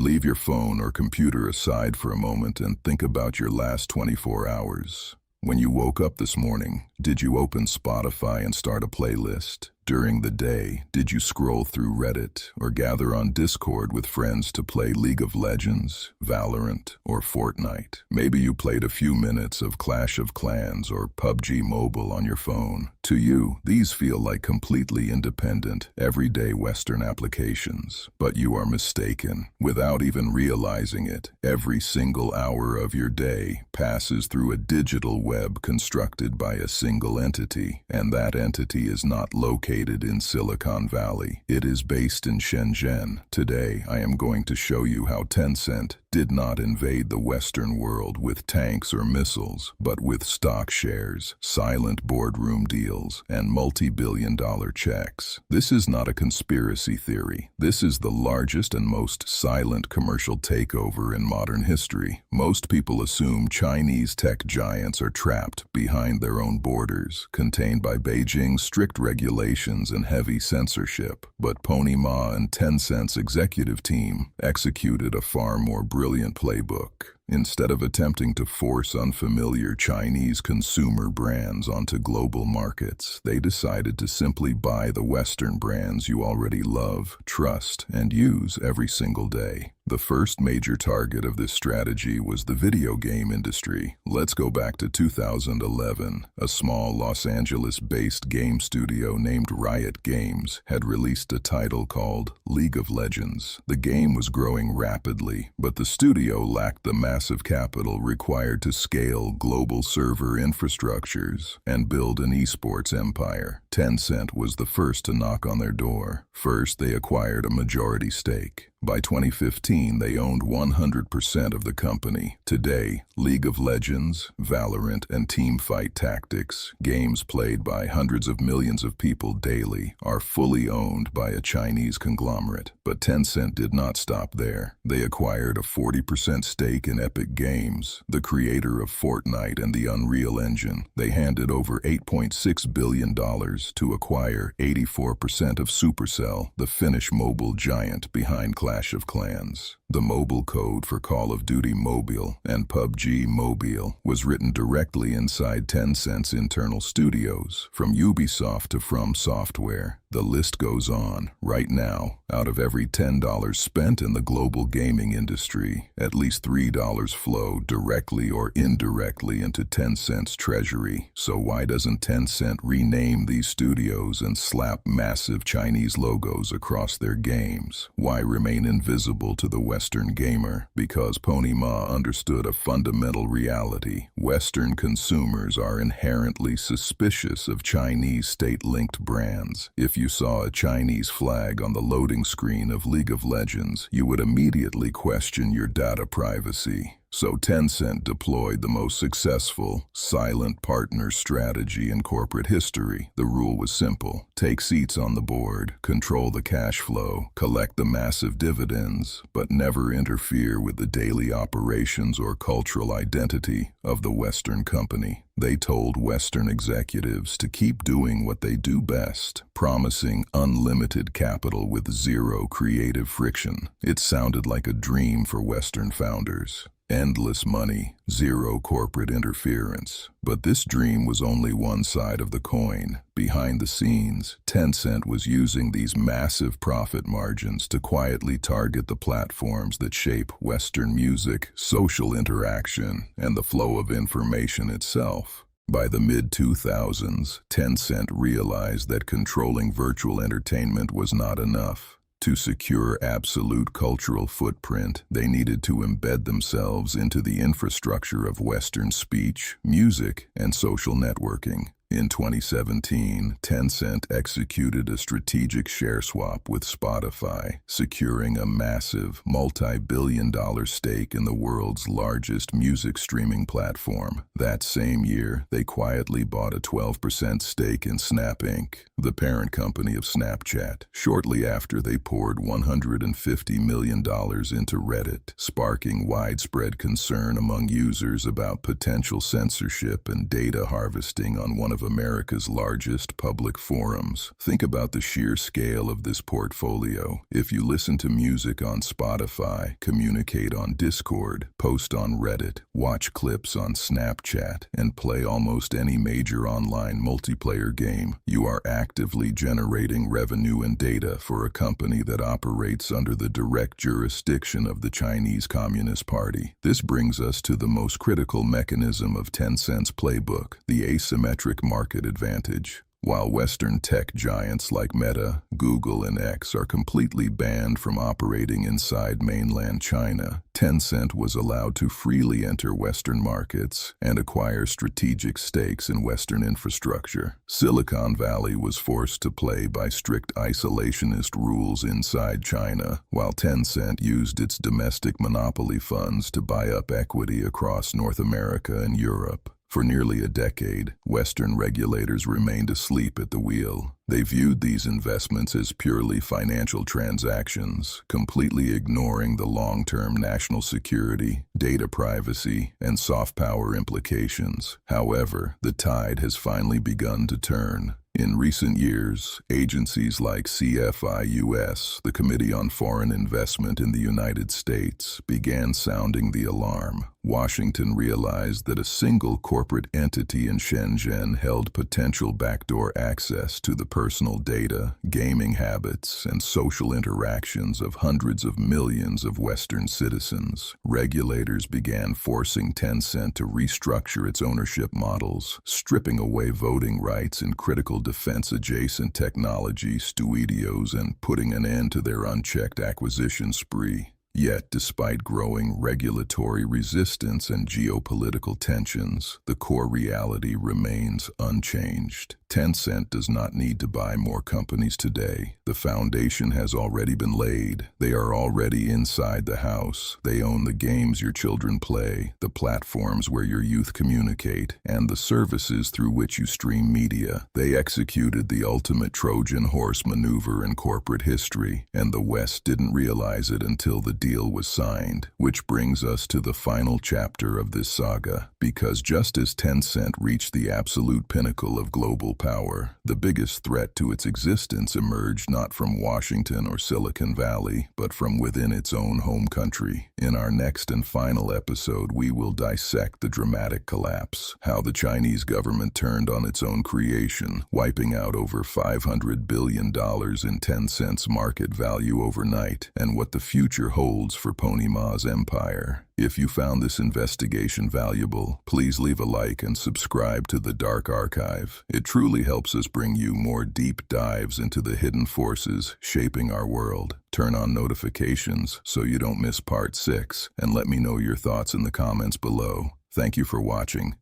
Leave your phone or computer aside for a moment and think about your last 24 hours. When you woke up this morning, did you open Spotify and start a playlist? During the day, did you scroll through Reddit or gather on Discord with friends to play League of Legends, Valorant, or Fortnite? Maybe you played a few minutes of Clash of Clans or PUBG Mobile on your phone. To you, these feel like completely independent, everyday Western applications. But you are mistaken. Without even realizing it, every single hour of your day passes through a digital web constructed by a single entity, and that entity is not located in Silicon Valley. It is based in Shenzhen. Today, I am going to show you how Tencent did not invade the Western world with tanks or missiles, but with stock shares, silent boardroom deals, and multi-billion-dollar checks. This is not a conspiracy theory. This is the largest and most silent commercial takeover in modern history. Most people assume Chinese tech giants are trapped behind their own borders, contained by Beijing's strict regulations and heavy censorship. But Pony Ma and Tencent's executive team executed a far more brilliant playbook. Instead of attempting to force unfamiliar Chinese consumer brands onto global markets, they decided to simply buy the Western brands you already love, trust, and use every single day. The first major target of this strategy was the video game industry. Let's go back to 2011. A small Los Angeles-based game studio named Riot Games had released a title called League of Legends. The game was growing rapidly, but the studio lacked the massive capital required to scale global server infrastructures and build an esports empire. Tencent was the first to knock on their door. First, they acquired a majority stake. By 2015, they owned 100% of the company. Today, League of Legends, Valorant, and Teamfight Tactics, games played by hundreds of millions of people daily, are fully owned by a Chinese conglomerate. But Tencent did not stop there. They acquired a 40% stake in Epic Games, the creator of Fortnite and the Unreal Engine. They handed over $8.6 billion to acquire 84% of Supercell, the Finnish mobile giant behind Clash of Clans. The mobile code for Call of Duty Mobile and PUBG Mobile was written directly inside Tencent's internal studios, from Ubisoft to From Software. The list goes on. Right now, out of every $10 spent in the global gaming industry, at least $3 flow directly or indirectly into Tencent's treasury. So why doesn't Tencent rename these studios and slap massive Chinese logos across their games? Why remain invisible to the Western gamer? Because Pony Ma understood a fundamental reality. Western consumers are inherently suspicious of Chinese state-linked brands. If you saw a Chinese flag on the loading screen of League of Legends, you would immediately question your data privacy. So Tencent deployed the most successful, silent partner strategy in corporate history. The rule was simple. Take seats on the board, control the cash flow, collect the massive dividends, but never interfere with the daily operations or cultural identity of the Western company. They told Western executives to keep doing what they do best, promising unlimited capital with zero creative friction. It sounded like a dream for Western founders. Endless money, zero corporate interference. But this dream was only one side of the coin. Behind the scenes, Tencent was using these massive profit margins to quietly target the platforms that shape Western music, social interaction, and the flow of information itself. By the mid-2000s, Tencent realized that controlling virtual entertainment was not enough. To secure absolute cultural footprint, they needed to embed themselves into the infrastructure of Western speech, music, and social networking. In 2017, Tencent executed a strategic share swap with Spotify, securing a massive, multi-billion-dollar stake in the world's largest music streaming platform. That same year, they quietly bought a 12% stake in Snap Inc., the parent company of Snapchat, shortly after they poured $150 million into Reddit, sparking widespread concern among users about potential censorship and data harvesting on one of America's largest public forums. Think about the sheer scale of this portfolio. If you listen to music on Spotify, communicate on Discord, post on Reddit, watch clips on Snapchat, and play almost any major online multiplayer game, you are actively generating revenue and data for a company that operates under the direct jurisdiction of the Chinese Communist Party. This brings us to the most critical mechanism of Tencent's playbook, the asymmetric market advantage. While Western tech giants like Meta, Google, and X are completely banned from operating inside mainland China, Tencent was allowed to freely enter Western markets and acquire strategic stakes in Western infrastructure. Silicon Valley was forced to play by strict isolationist rules inside China, while Tencent used its domestic monopoly funds to buy up equity across North America and Europe. For nearly a decade, Western regulators remained asleep at the wheel. They viewed these investments as purely financial transactions, completely ignoring the long-term national security, data privacy, and soft power implications. However, the tide has finally begun to turn. In recent years, agencies like CFIUS, the Committee on Foreign Investment in the United States, began sounding the alarm. Washington realized that a single corporate entity in Shenzhen held potential backdoor access to the personal data, gaming habits, and social interactions of hundreds of millions of Western citizens. Regulators began forcing Tencent to restructure its ownership models, stripping away voting rights in critical defense-adjacent technology studios and putting an end to their unchecked acquisition spree. Yet, despite growing regulatory resistance and geopolitical tensions, the core reality remains unchanged. Tencent does not need to buy more companies today. The foundation has already been laid. They are already inside the house. They own the games your children play, the platforms where your youth communicate, and the services through which you stream media. They executed the ultimate Trojan horse maneuver in corporate history, and the West didn't realize it until the deal was signed. Which brings us to the final chapter of this saga, because just as Tencent reached the absolute pinnacle of global power, the biggest threat to its existence emerged not from Washington or Silicon Valley, but from within its own home country. In our next and final episode, we will dissect the dramatic collapse, how the Chinese government turned on its own creation, wiping out over $500 billion in Tencent's market value overnight, and what the future holds for Pony Ma's empire. If you found this investigation valuable, please leave a like and subscribe to The Dark Archive. It truly helps us bring you more deep dives into the hidden forces shaping our world. Turn on notifications so you don't miss part 6, and let me know your thoughts in the comments below. Thank you for watching.